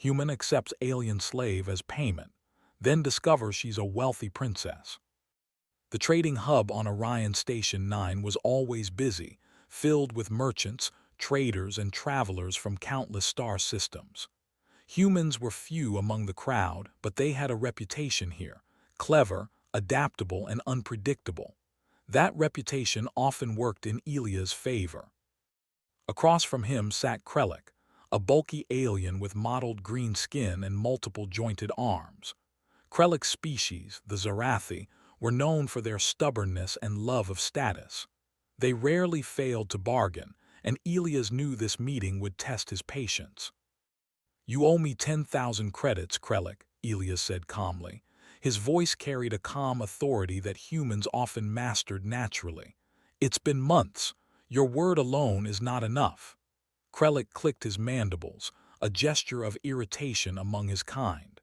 Human accepts alien slave as payment, then discovers she's a wealthy princess. The trading hub on Orion Station 9 was always busy, filled with merchants, traders, and travelers from countless star systems. Humans were few among the crowd, but they had a reputation here: clever, adaptable, and unpredictable. That reputation often worked in Elia's favor. Across from him sat Krellick, a bulky alien with mottled green skin and multiple jointed arms. Krellick's species, the Zarathi, were known for their stubbornness and love of status. They rarely failed to bargain, and Elias knew this meeting would test his patience. "You owe me 10,000 credits, Krellick," Elias said calmly. His voice carried a calm authority that humans often mastered naturally. "It's been months. Your word alone is not enough." Krellick clicked his mandibles, a gesture of irritation among his kind.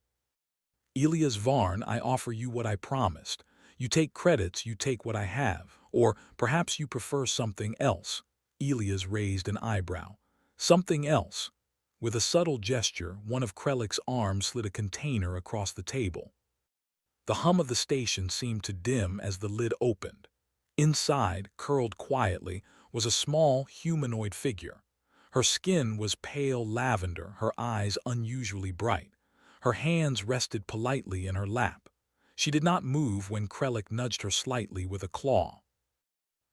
"Elias Varn, I offer you what I promised. You take credits, you take what I have. Or perhaps you prefer something else." Elias raised an eyebrow. "Something else?" With a subtle gesture, one of Krellick's arms slid a container across the table. The hum of the station seemed to dim as the lid opened. Inside, curled quietly, was a small humanoid figure. Her skin was pale lavender, her eyes unusually bright. Her hands rested politely in her lap. She did not move when Krellick nudged her slightly with a claw.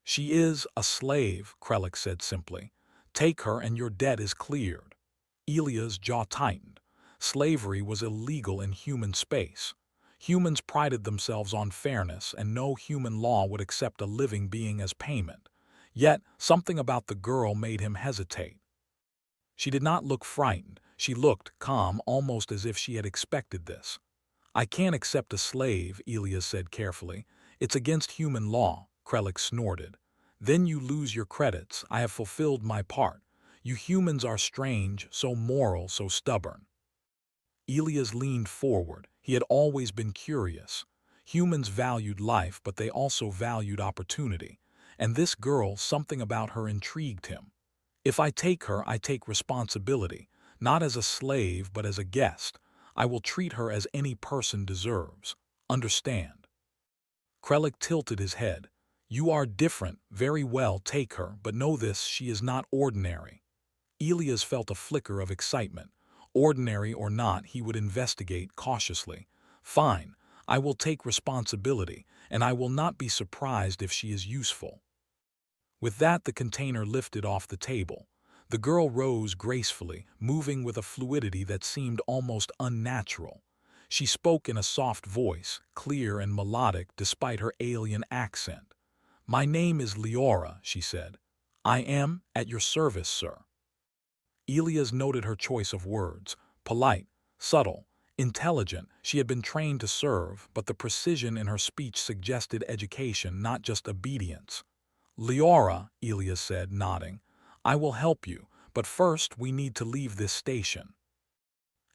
"She is a slave," Krellick said simply. "Take her and your debt is cleared." Elia's jaw tightened. Slavery was illegal in human space. Humans prided themselves on fairness, and no human law would accept a living being as payment. Yet, something about the girl made him hesitate. She did not look frightened. She looked calm, almost as if she had expected this. "I can't accept a slave," Elias said carefully. "It's against human law," Krellick snorted. "Then you lose your credits. I have fulfilled my part. You humans are strange, so moral, so stubborn." Elias leaned forward. He had always been curious. Humans valued life, but they also valued opportunity. And this girl, something about her intrigued him. "If I take her, I take responsibility, not as a slave, but as a guest. I will treat her as any person deserves. Understand?" Krellick tilted his head. "You are different. Very well, take her, but know this, she is not ordinary." Elias felt a flicker of excitement. Ordinary or not, he would investigate cautiously. "Fine, I will take responsibility, and I will not be surprised if she is useful." With that, the container lifted off the table. The girl rose gracefully, moving with a fluidity that seemed almost unnatural. She spoke in a soft voice, clear and melodic despite her alien accent. "My name is Leora," she said. "I am at your service, sir." Elias noted her choice of words: polite, subtle, intelligent. She had been trained to serve, but the precision in her speech suggested education, not just obedience. "Leora," Elias said, nodding, "I will help you, but first we need to leave this station."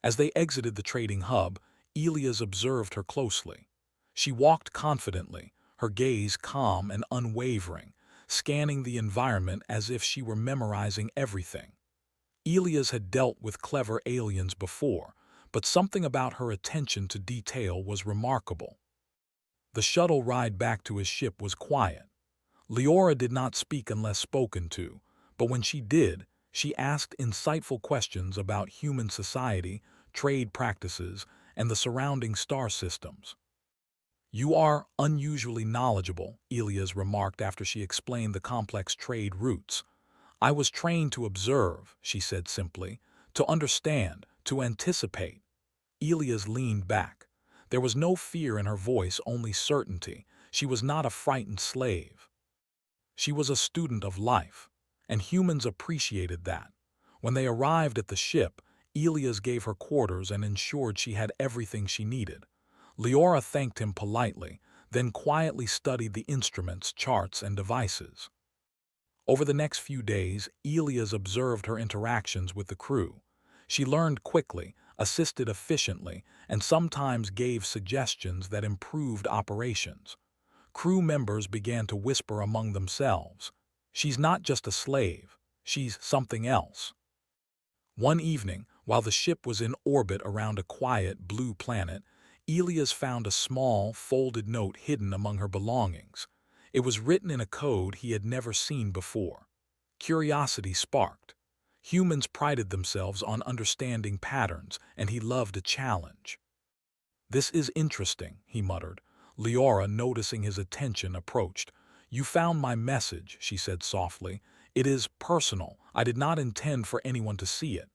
As they exited the trading hub, Elias observed her closely. She walked confidently, her gaze calm and unwavering, scanning the environment as if she were memorizing everything. Elias had dealt with clever aliens before, but something about her attention to detail was remarkable. The shuttle ride back to his ship was quiet. Leora did not speak unless spoken to, but when she did, she asked insightful questions about human society, trade practices, and the surrounding star systems. "You are unusually knowledgeable," Elias remarked after she explained the complex trade routes. "I was trained to observe," she said simply, "to understand, to anticipate." Elias leaned back. There was no fear in her voice, only certainty. She was not a frightened slave. She was a student of life, and humans appreciated that. When they arrived at the ship, Elias gave her quarters and ensured she had everything she needed. Leora thanked him politely, then quietly studied the instruments, charts, and devices. Over the next few days, Elias observed her interactions with the crew. She learned quickly, assisted efficiently, and sometimes gave suggestions that improved operations. Crew members began to whisper among themselves, "She's not just a slave, she's something else." One evening, While the ship was in orbit around a quiet, blue planet, Elias found a small, folded note hidden among her belongings. It was written in a code he had never seen before. Curiosity sparked. Humans prided themselves on understanding patterns, and he loved a challenge. "This is interesting," he muttered. Leora, noticing his attention, approached. "You found my message," she said softly. "It is personal. I did not intend for anyone to see it."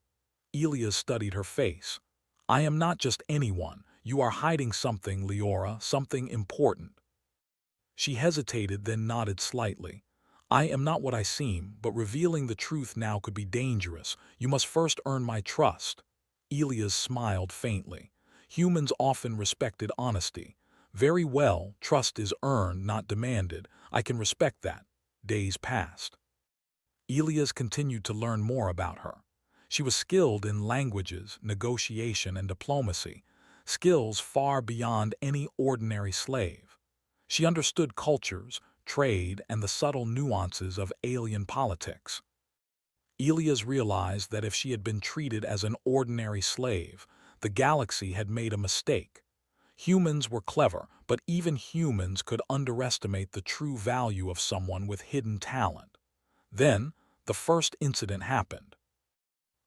Elias studied her face. "I am not just anyone. You are hiding something, Leora, something important." She hesitated, then nodded slightly. "I am not what I seem, but revealing the truth now could be dangerous. You must first earn my trust." Elias smiled faintly. Humans often respected honesty. "Very well, trust is earned, not demanded. I can respect that." Days passed. Elias continued to learn more about her. She was skilled in languages, negotiation, and diplomacy, skills far beyond any ordinary slave. She understood cultures, trade, and the subtle nuances of alien politics. Elias realized that if she had been treated as an ordinary slave, the galaxy had made a mistake. Humans were clever, but even humans could underestimate the true value of someone with hidden talent. Then, the first incident happened.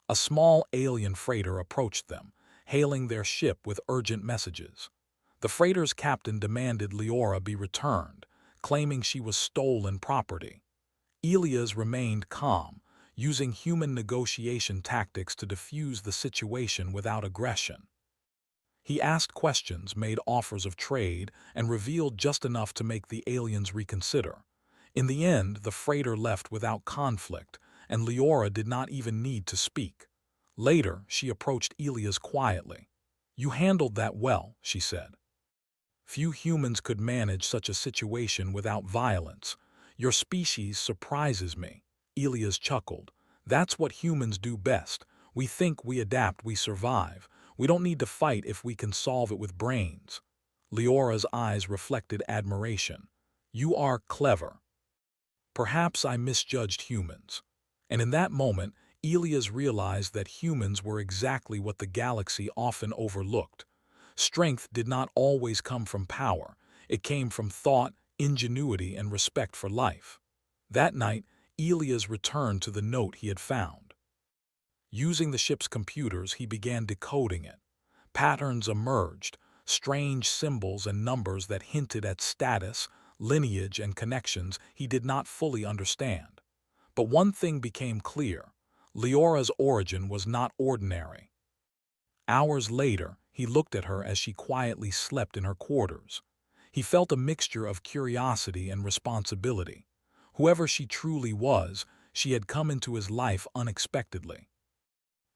A small alien freighter approached them, hailing their ship with urgent messages. The freighter's captain demanded Leora be returned, claiming she was stolen property. Elias remained calm, using human negotiation tactics to defuse the situation without aggression. He asked questions, made offers of trade, and revealed just enough to make the aliens reconsider. In the end, the freighter left without conflict, and Leora did not even need to speak. Later, she approached Elias quietly. "You handled that well," she said. "Few humans could manage such a situation without violence. Your species surprises me." Elias chuckled. "That's what humans do best. We think, we adapt, we survive. We don't need to fight if we can solve it with brains." Leora's eyes reflected admiration. "You are clever." "Perhaps I misjudged humans." And in that moment, Elias realized that humans were exactly what the galaxy often overlooked. Strength did not always come from power. It came from thought, ingenuity, and respect for life. That night, Elias returned to the note he had found. Using the ship's computers, he began decoding it. Patterns emerged, strange symbols and numbers that hinted at status, lineage, and connections he did not fully understand. But one thing became clear: Leora's origin was not ordinary. Hours later, he looked at her as she quietly slept in her quarters. He felt a mixture of curiosity and responsibility. Whoever she truly was, she had come into his life unexpectedly.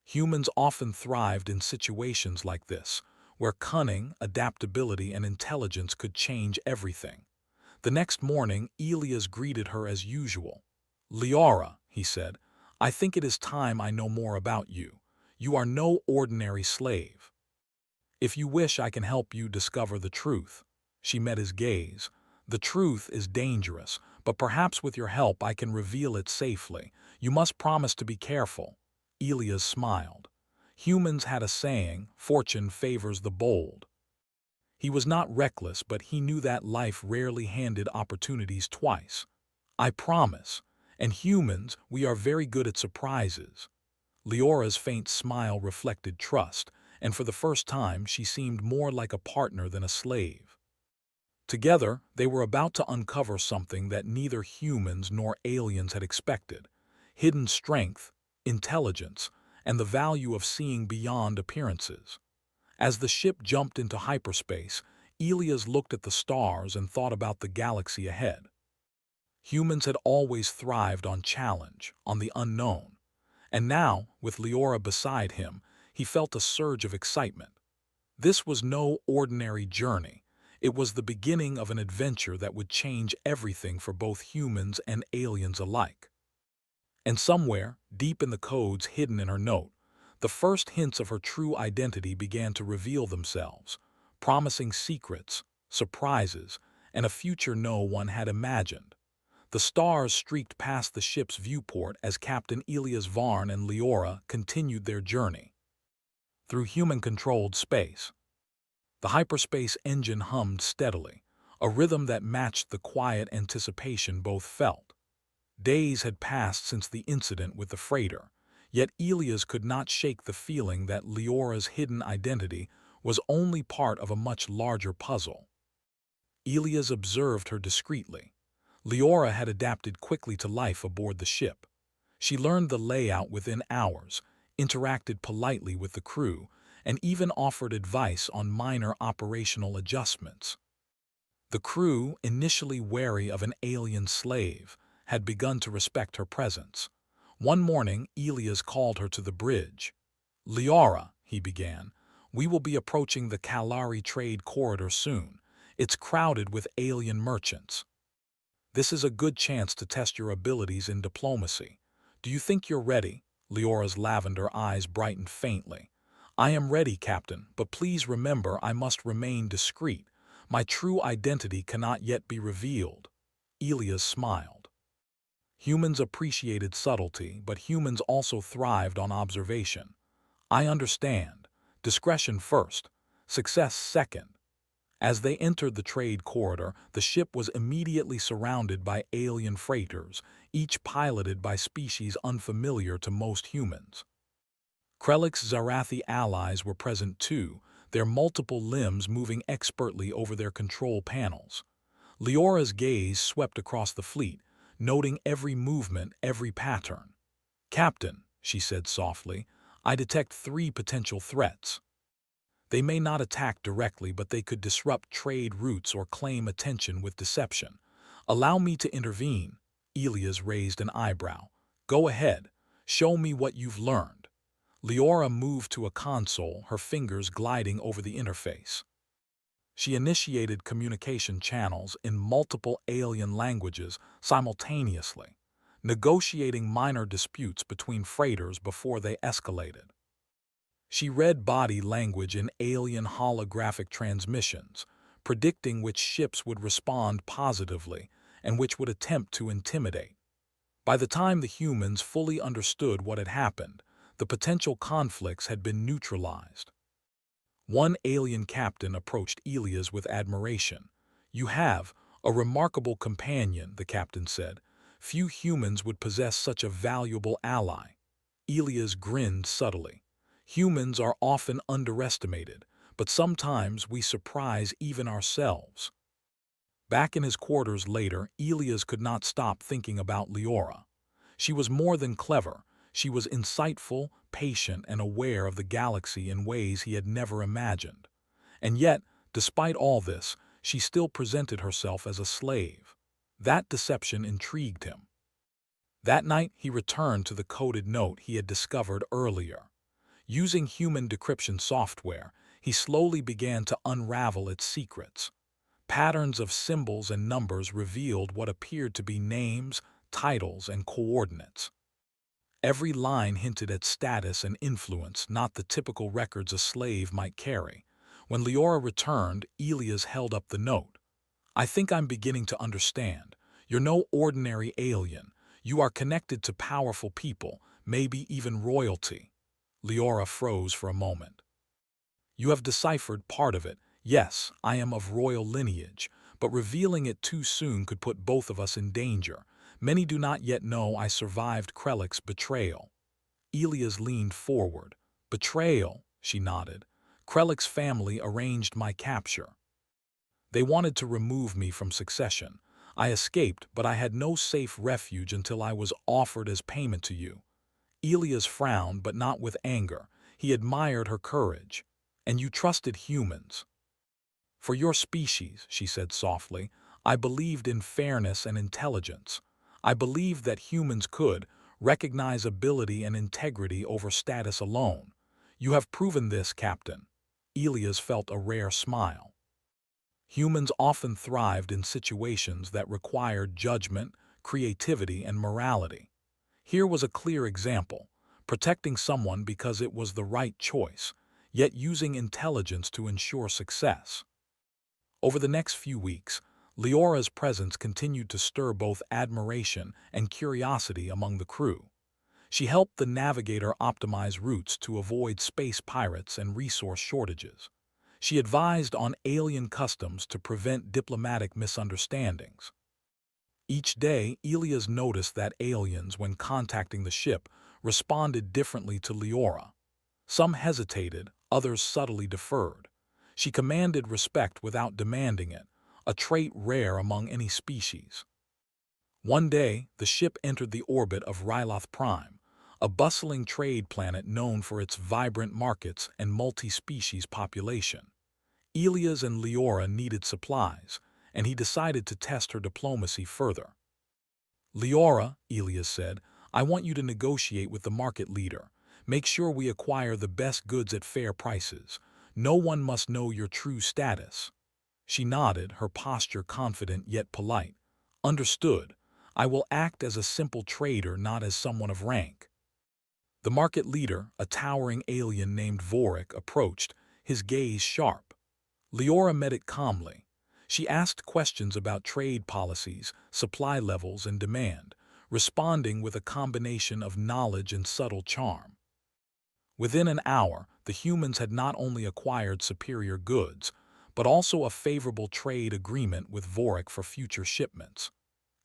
Humans often thrived in situations like this, where cunning, adaptability, and intelligence could change everything. The next morning, Elias greeted her as usual. "Leora," he said, "I think it is time I know more about you. You are no ordinary slave. If you wish, I can help you discover the truth." She met his gaze. "The truth is dangerous, but perhaps with your help I can reveal it safely. You must promise to be careful." Elias smiled. Humans had a saying, "Fortune favors the bold." He was not reckless, but he knew that life rarely handed opportunities twice. "I promise. And humans, we are very good at surprises." Leora's faint smile reflected trust, and for the first time she seemed more like a partner than a slave. Together, they were about to uncover something that neither humans nor aliens had expected: hidden strength, intelligence, and the value of seeing beyond appearances. As the ship jumped into hyperspace, Elias looked at the stars and thought about the galaxy ahead. Humans had always thrived on challenge, on the unknown. And now, with Leora beside him, he felt a surge of excitement. This was no ordinary journey. It was the beginning of an adventure that would change everything for both humans and aliens alike. And somewhere, deep in the codes hidden in her note, the first hints of her true identity began to reveal themselves, promising secrets, surprises, and a future no one had imagined. The stars streaked past the ship's viewport as Captain Elias Varn and Leora continued their journey. through human-controlled space. The hyperspace engine hummed steadily, a rhythm that matched the quiet anticipation both felt. Days had passed since the incident with the freighter, yet Elias could not shake the feeling that Leora's hidden identity was only part of a much larger puzzle. Elias observed her discreetly. Leora had adapted quickly to life aboard the ship. She learned the layout within hours, interacted politely with the crew, and even offered advice on minor operational adjustments. The crew, initially wary of an alien slave, had begun to respect her presence. One morning, Elias called her to the bridge. "Leora," he began, "we will be approaching the Kalari trade corridor soon. It's crowded with alien merchants. This is a good chance to test your abilities in diplomacy. Do you think you're ready?" Leora's lavender eyes brightened faintly. "I am ready, Captain, but please remember I must remain discreet. My true identity cannot yet be revealed." Elias smiled. Humans appreciated subtlety, but humans also thrived on observation. "I understand. Discretion first, success second." As they entered the trade corridor, the ship was immediately surrounded by alien freighters, each piloted by species unfamiliar to most humans. Krellick's Zarathi allies were present too, their multiple limbs moving expertly over their control panels. Leora's gaze swept across the fleet, noting every movement, every pattern. "Captain," she said softly, "I detect 3 potential threats. They may not attack directly, but they could disrupt trade routes or claim attention with deception. Allow me to intervene." Elias raised an eyebrow. "Go ahead. Show me what you've learned." Leora moved to a console, her fingers gliding over the interface. She initiated communication channels in multiple alien languages simultaneously, negotiating minor disputes between freighters before they escalated. She read body language in alien holographic transmissions, predicting which ships would respond positively and which would attempt to intimidate. By the time the humans fully understood what had happened, the potential conflicts had been neutralized. One alien captain approached Elias with admiration. "You have a remarkable companion," the captain said. "Few humans would possess such a valuable ally." Elias grinned subtly. "Humans are often underestimated, but sometimes we surprise even ourselves." Back in his quarters later, Elias could not stop thinking about Leora. She was more than clever. She was insightful, patient, and aware of the galaxy in ways he had never imagined. And yet, despite all this, she still presented herself as a slave. That deception intrigued him. That night, he returned to the coded note he had discovered earlier. Using human decryption software, he slowly began to unravel its secrets. Patterns of symbols and numbers revealed what appeared to be names, titles, and coordinates. Every line hinted at status and influence, not the typical records a slave might carry. When Leora returned, Elias held up the note. "I think I'm beginning to understand. You're no ordinary alien. You are connected to powerful people, maybe even royalty." Leora froze for a moment. "You have deciphered part of it. Yes, I am of royal lineage, but revealing it too soon could put both of us in danger. Many do not yet know I survived Krellick's betrayal." Elias leaned forward. "Betrayal," she nodded. "Krellick's family arranged my capture. They wanted to remove me from succession. I escaped, but I had no safe refuge until I was offered as payment to you." Elias frowned, but not with anger. He admired her courage. "And you trusted humans." "For your species," she said softly, "I believed in fairness and intelligence. I believed that humans could recognize ability and integrity over status alone. You have proven this, Captain." Elias felt a rare smile. Humans often thrived in situations that required judgment, creativity, and morality. Here was a clear example, protecting someone because it was the right choice, yet using intelligence to ensure success. Over the next few weeks, Leora's presence continued to stir both admiration and curiosity among the crew. She helped the navigator optimize routes to avoid space pirates and resource shortages. She advised on alien customs to prevent diplomatic misunderstandings. Each day, Elias noticed that aliens, when contacting the ship, responded differently to Leora. Some hesitated, others subtly deferred. She commanded respect without demanding it, a trait rare among any species. One day, the ship entered the orbit of Ryloth Prime, a bustling trade planet known for its vibrant markets and multi-species population. Elias and Leora needed supplies, and he decided to test her diplomacy further. Leora, Elias said, I want you to negotiate with the market leader. Make sure we acquire the best goods at fair prices. No one must know your true status. She nodded, her posture confident yet polite. Understood. I will act as a simple trader, not as someone of rank. The market leader, a towering alien named Vorik, approached, his gaze sharp. Leora met it calmly. She asked questions about trade policies, supply levels, and demand, responding with a combination of knowledge and subtle charm. Within an hour, the humans had not only acquired superior goods, but also a favorable trade agreement with Vorik for future shipments.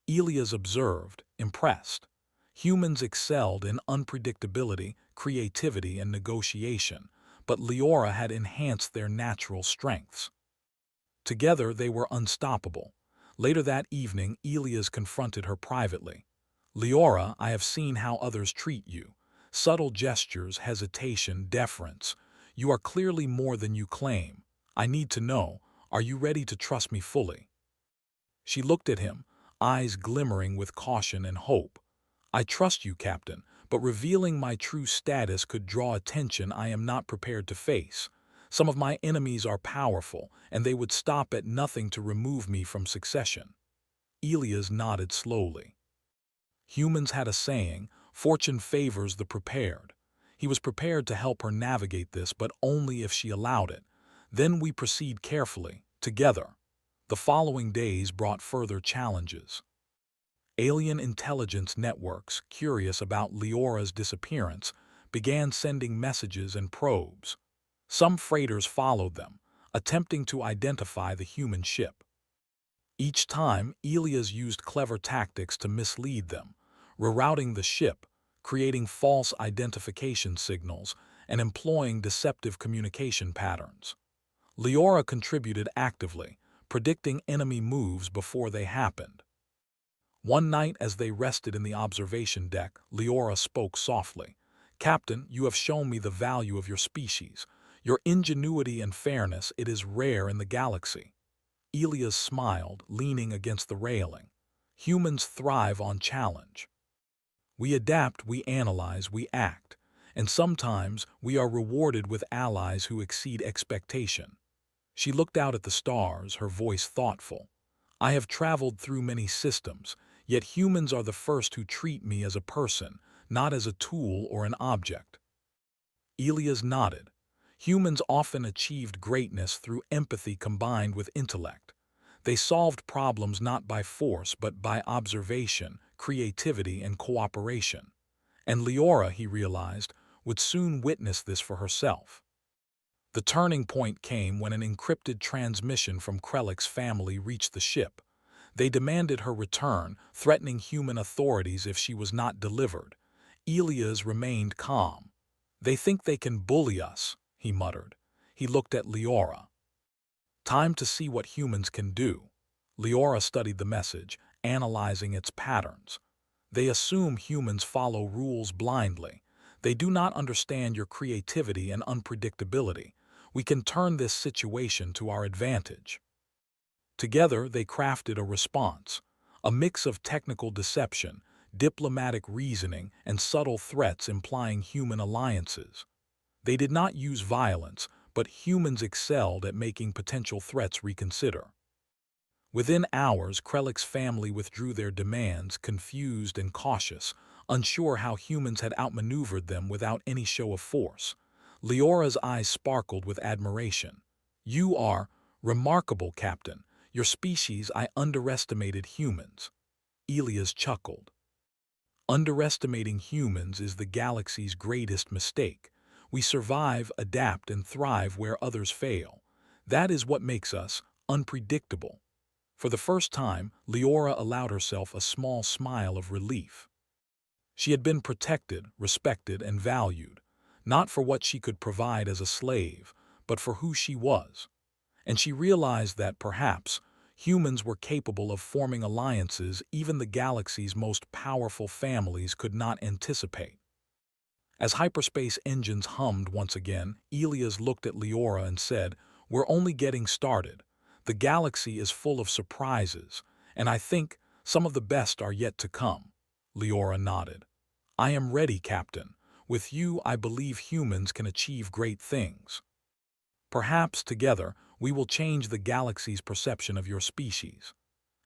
Elias observed, impressed. Humans excelled in unpredictability, creativity, and negotiation, but Leora had enhanced their natural strengths. Together they were unstoppable. Later that evening, Elias confronted her privately. Leora, I have seen how others treat you. Subtle gestures, hesitation, deference. You are clearly more than you claim. I need to know, are you ready to trust me fully? She looked at him, eyes glimmering with caution and hope. I trust you, Captain, but revealing my true status could draw attention I am not prepared to face. Some of my enemies are powerful, and they would stop at nothing to remove me from succession. Elias nodded slowly. Humans had a saying, fortune favors the prepared. He was prepared to help her navigate this, but only if she allowed it. Then we proceed carefully, together. The following days brought further challenges. Alien intelligence networks, curious about Leora's disappearance, began sending messages and probes. Some freighters followed them, attempting to identify the human ship. Each time, Elias used clever tactics to mislead them, rerouting the ship, creating false identification signals, and employing deceptive communication patterns. Leora contributed actively, predicting enemy moves before they happened. One night, as they rested in the observation deck, Leora spoke softly. Captain, you have shown me the value of your species. Your ingenuity and fairness, it is rare in the galaxy. Elias smiled, leaning against the railing. Humans thrive on challenge. We adapt, we analyze, we act. And sometimes we are rewarded with allies who exceed expectation. She looked out at the stars, her voice thoughtful. I have traveled through many systems, yet humans are the first who treat me as a person, not as a tool or an object. Elias nodded. Humans often achieved greatness through empathy combined with intellect. They solved problems not by force but by observation, creativity, and cooperation. And Leora, he realized, would soon witness this for herself. The turning point came when an encrypted transmission from Krellick's family reached the ship. They demanded her return, threatening human authorities if she was not delivered. Elias remained calm. They think they can bully us, he muttered. He looked at Leora. Time to see what humans can do. Leora studied the message, analyzing its patterns. They assume humans follow rules blindly. They do not understand your creativity and unpredictability. We can turn this situation to our advantage. Together, they crafted a response, a mix of technical deception, diplomatic reasoning, and subtle threats implying human alliances. They did not use violence, but humans excelled at making potential threats reconsider. Within hours, Krellick's family withdrew their demands, confused and cautious, unsure how humans had outmaneuvered them without any show of force. Leora's eyes sparkled with admiration. You are remarkable, Captain. Your species, I underestimated humans. Elias chuckled. Underestimating humans is the galaxy's greatest mistake. We survive, adapt, and thrive where others fail. That is what makes us unpredictable. For the first time, Leora allowed herself a small smile of relief. She had been protected, respected, and valued, not for what she could provide as a slave, but for who she was. And she realized that, perhaps, humans were capable of forming alliances even the galaxy's most powerful families could not anticipate. As hyperspace engines hummed once again, Elias looked at Leora and said, "We're only getting started. The galaxy is full of surprises, and I think some of the best are yet to come." Leora nodded. "I am ready, Captain. With you, I believe humans can achieve great things. Perhaps, together, we will change the galaxy's perception of your species."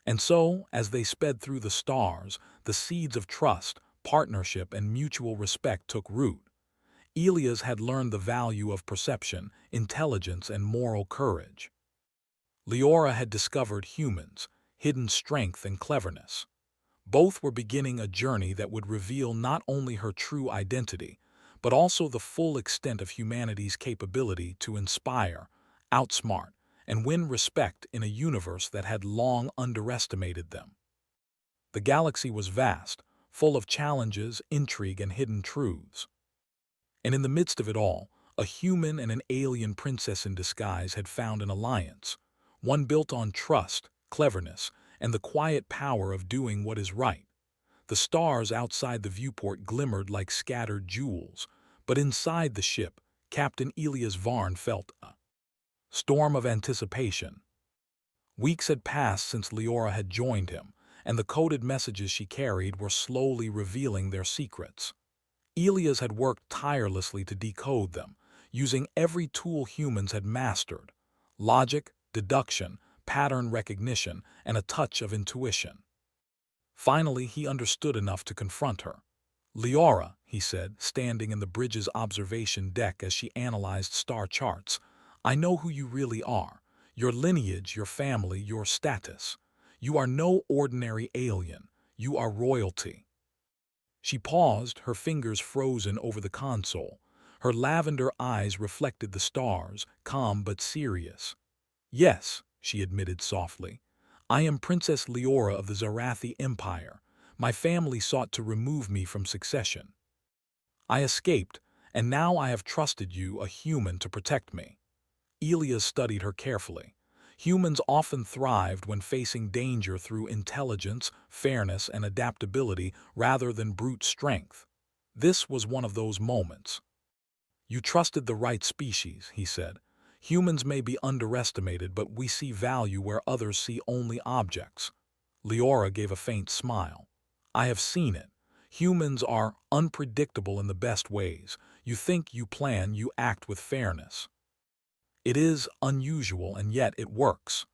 And so, as they sped through the stars, the seeds of trust, partnership, and mutual respect took root. Elias had learned the value of perception, intelligence, and moral courage. Leora had discovered humans, hidden strength and cleverness. Both were beginning a journey that would reveal not only her true identity, but also the full extent of humanity's capability to inspire, outsmart, and win respect in a universe that had long underestimated them. The galaxy was vast, full of challenges, intrigue, and hidden truths. And in the midst of it all, a human and an alien princess in disguise had found an alliance, one built on trust, cleverness, and the quiet power of doing what is right. The stars outside the viewport glimmered like scattered jewels, but inside the ship, Captain Elias Varn felt a storm of anticipation. Weeks had passed since Leora had joined him, and the coded messages she carried were slowly revealing their secrets. Elias had worked tirelessly to decode them, using every tool humans had mastered: logic, deduction, pattern recognition, and a touch of intuition. Finally, he understood enough to confront her. "Leora," he said, standing in the bridge's observation deck as she analyzed star charts, "I know who you really are. Your lineage, your family, your status. You are no ordinary alien. You are royalty." She paused, her fingers frozen over the console. Her lavender eyes reflected the stars, calm but serious. "Yes," she admitted softly. "I am Princess Leora of the Zarathi Empire. My family sought to remove me from succession. I escaped, and now I have trusted you, a human, to protect me." Elias studied her carefully. Humans often thrived when facing danger through intelligence, fairness, and adaptability rather than brute strength. This was one of those moments. "You trusted the right species," he said. "Humans may be underestimated, but we see value where others see only objects." Leora gave a faint smile. "I have seen it. Humans are unpredictable in the best ways. You think, you plan, you act with fairness. It is unusual, and yet it works."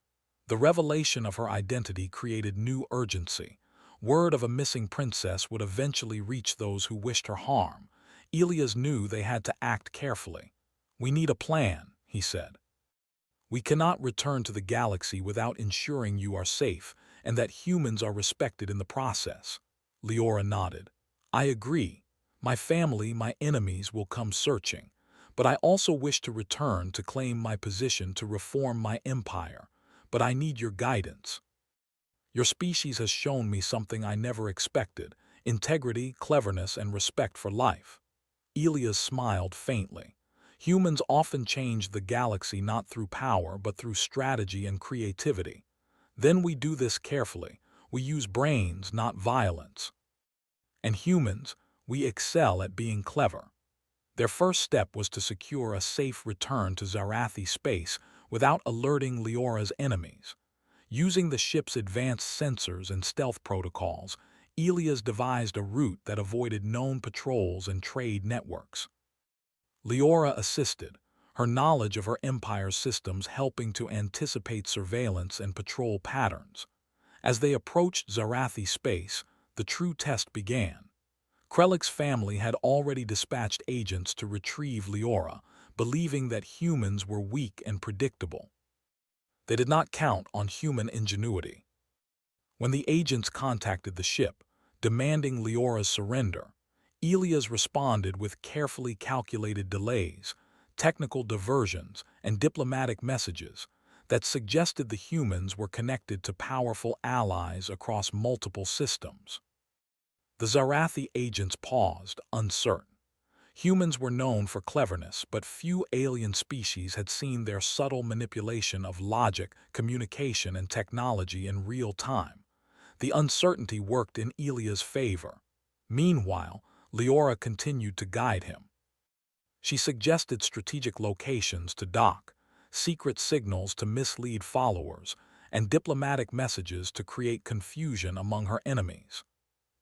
The revelation of her identity created new urgency. Word of a missing princess would eventually reach those who wished her harm. Elias knew they had to act carefully. "We need a plan," he said. "We cannot return to the galaxy without ensuring you are safe and that humans are respected in the process." Leora nodded. "I agree. My family, my enemies will come searching. But I also wish to return to claim my position, to reform my empire. But I need your guidance. Your species has shown me something I never expected: integrity, cleverness, and respect for life." Elias smiled faintly. "Humans often change the galaxy not through power, but through strategy and creativity. Then we do this carefully. We use brains, not violence. And humans, we excel at being clever." Their first step was to secure a safe return to Zarathi space without alerting Leora's enemies. Using the ship's advanced sensors and stealth protocols, Elias devised a route that avoided known patrols and trade networks. Leora assisted, her knowledge of her empire's systems helping to anticipate surveillance and patrol patterns. As they approached Zarathi space, the true test began. Krellick's family had already dispatched agents to retrieve Leora, believing that humans were weak and predictable. They did not count on human ingenuity. When the agents contacted the ship, demanding Leora's surrender. Elias responded with carefully calculated delays, technical diversions, and diplomatic messages that suggested the humans were connected to powerful allies across multiple systems. The Zarathi agents paused, uncertain. Humans were known for cleverness, but few alien species had seen their subtle manipulation of logic, communication, and technology in real time. The uncertainty worked in Elia's favor. Meanwhile, Leora continued to guide him. She suggested strategic locations to dock, secret signals to mislead followers, and diplomatic messages to create confusion among her enemies.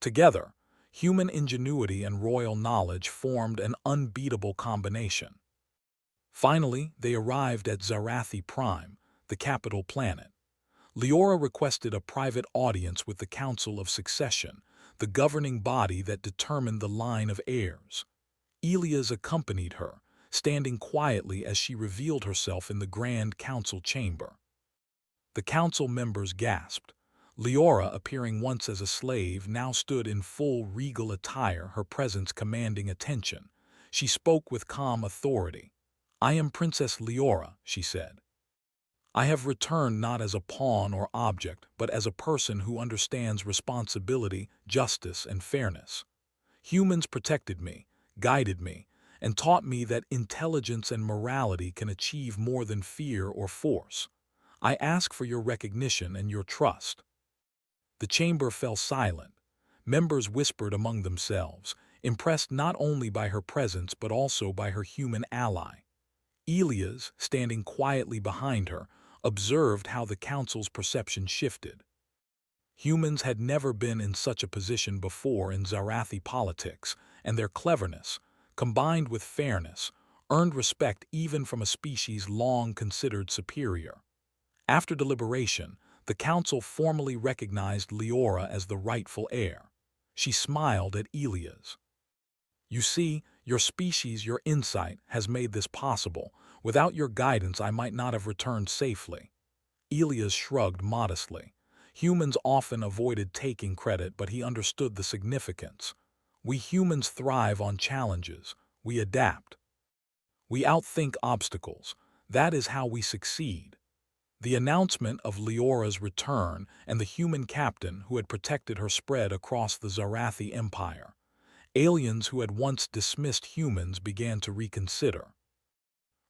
Together, human ingenuity and royal knowledge formed an unbeatable combination. Finally, they arrived at Zarathi Prime, the capital planet. Leora requested a private audience with the Council of Succession, the governing body that determined the line of heirs. Elias accompanied her, standing quietly as she revealed herself in the Grand Council chamber. The council members gasped. Leora, appearing once as a slave, now stood in full regal attire, her presence commanding attention. She spoke with calm authority. "I am Princess Leora," she said. "I have returned not as a pawn or object, but as a person who understands responsibility, justice, and fairness. Humans protected me, guided me, and taught me that intelligence and morality can achieve more than fear or force. I ask for your recognition and your trust." The chamber fell silent. Members whispered among themselves, impressed not only by her presence but also by her human ally. Elias, standing quietly behind her, observed how the council's perception shifted. Humans had never been in such a position before in Zarathi politics, and their cleverness, combined with fairness, earned respect even from a species long considered superior. After deliberation, the council formally recognized Leora as the rightful heir. She smiled at Elias. "You see, your species, your insight, has made this possible. Without your guidance, I might not have returned safely." Elias shrugged modestly. Humans often avoided taking credit, but he understood the significance. We humans thrive on challenges. We adapt. We outthink obstacles. That is how we succeed. The announcement of Leora's return and the human captain who had protected her spread across the Zarathi Empire. Aliens who had once dismissed humans began to reconsider.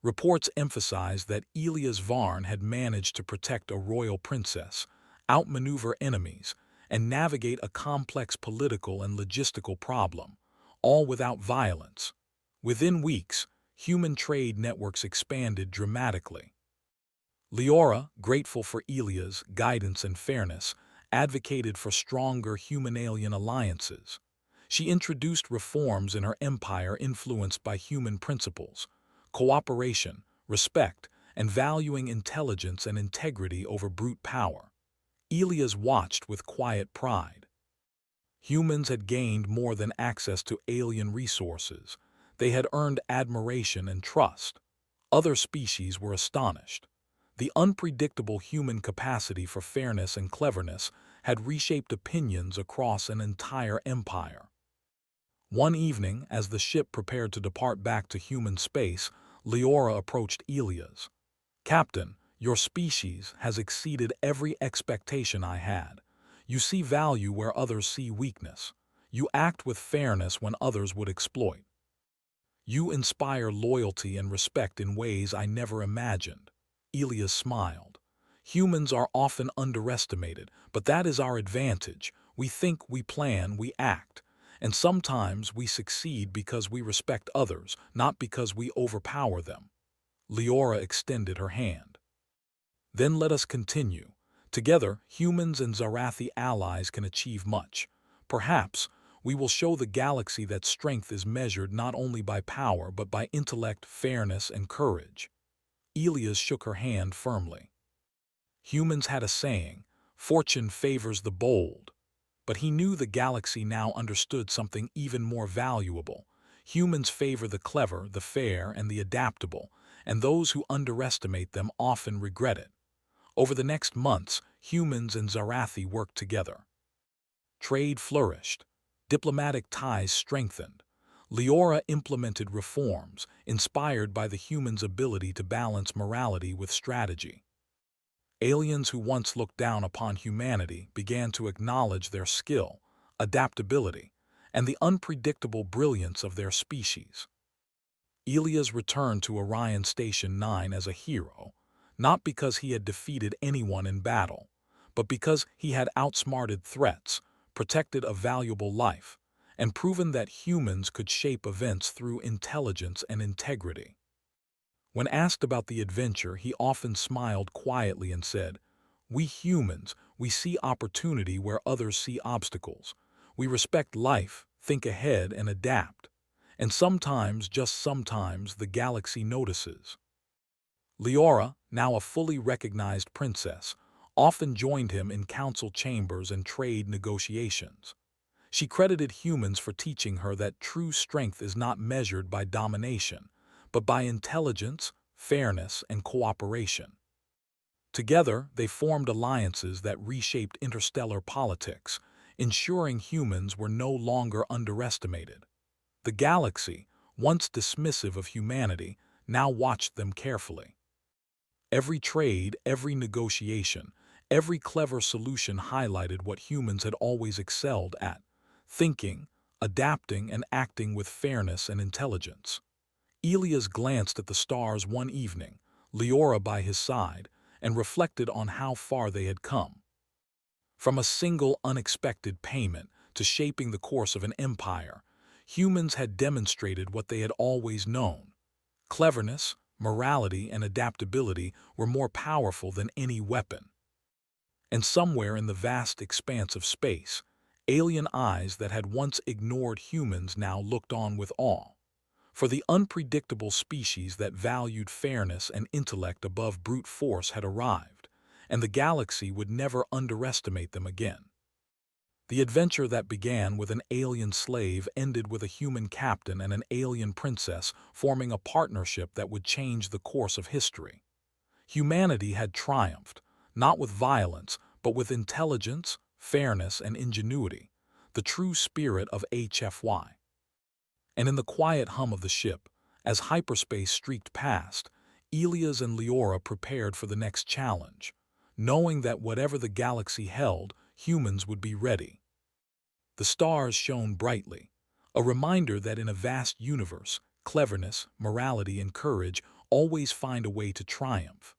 Reports emphasized that Elias Varn had managed to protect a royal princess, outmaneuver enemies, and navigate a complex political and logistical problem, all without violence. Within weeks, human trade networks expanded dramatically. Leora, grateful for Elias' guidance and fairness, advocated for stronger human-alien alliances. She introduced reforms in her empire influenced by human principles: cooperation, respect, and valuing intelligence and integrity over brute power. Elias watched with quiet pride. Humans had gained more than access to alien resources. They had earned admiration and trust. Other species were astonished. The unpredictable human capacity for fairness and cleverness had reshaped opinions across an entire empire. One evening, as the ship prepared to depart back to human space, Leora approached Elias. "Captain, your species has exceeded every expectation I had. You see value where others see weakness. You act with fairness when others would exploit. You inspire loyalty and respect in ways I never imagined." Elias smiled. "Humans are often underestimated, but that is our advantage. We think, we plan, we act. And sometimes we succeed because we respect others, not because we overpower them." Leora extended her hand. "Then let us continue. Together, humans and Zarathi allies can achieve much. Perhaps we will show the galaxy that strength is measured not only by power but by intellect, fairness, and courage." Elias shook her hand firmly. Humans had a saying, "Fortune favors the bold." But he knew the galaxy now understood something even more valuable. Humans favor the clever, the fair, and the adaptable, and those who underestimate them often regret it. Over the next months, humans and Zarathi worked together. Trade flourished. Diplomatic ties strengthened. Leora implemented reforms, inspired by the humans' ability to balance morality with strategy. Aliens who once looked down upon humanity began to acknowledge their skill, adaptability, and the unpredictable brilliance of their species. Elias returned to Orion Station 9 as a hero, not because he had defeated anyone in battle, but because he had outsmarted threats, protected a valuable life, and proven that humans could shape events through intelligence and integrity. When asked about the adventure, he often smiled quietly and said, "We humans, we see opportunity where others see obstacles. We respect life, think ahead, and adapt. And sometimes, just sometimes, the galaxy notices." Leora, now a fully recognized princess, often joined him in council chambers and trade negotiations. She credited humans for teaching her that true strength is not measured by domination, but by intelligence, fairness, and cooperation. Together, they formed alliances that reshaped interstellar politics, ensuring humans were no longer underestimated. The galaxy, once dismissive of humanity, now watched them carefully. Every trade, every negotiation, every clever solution highlighted what humans had always excelled at: thinking, adapting, and acting with fairness and intelligence. Elias glanced at the stars one evening, Leora by his side, and reflected on how far they had come. From a single unexpected payment to shaping the course of an empire, humans had demonstrated what they had always known. Cleverness, morality, and adaptability were more powerful than any weapon. And somewhere in the vast expanse of space, alien eyes that had once ignored humans now looked on with awe. For the unpredictable species that valued fairness and intellect above brute force had arrived, and the galaxy would never underestimate them again. The adventure that began with an alien slave ended with a human captain and an alien princess forming a partnership that would change the course of history. Humanity had triumphed, not with violence, but with intelligence, fairness, and ingenuity, the true spirit of HFY. And in the quiet hum of the ship, as hyperspace streaked past, Elias and Leora prepared for the next challenge, knowing that whatever the galaxy held, humans would be ready. The stars shone brightly, a reminder that in a vast universe, cleverness, morality, and courage always find a way to triumph.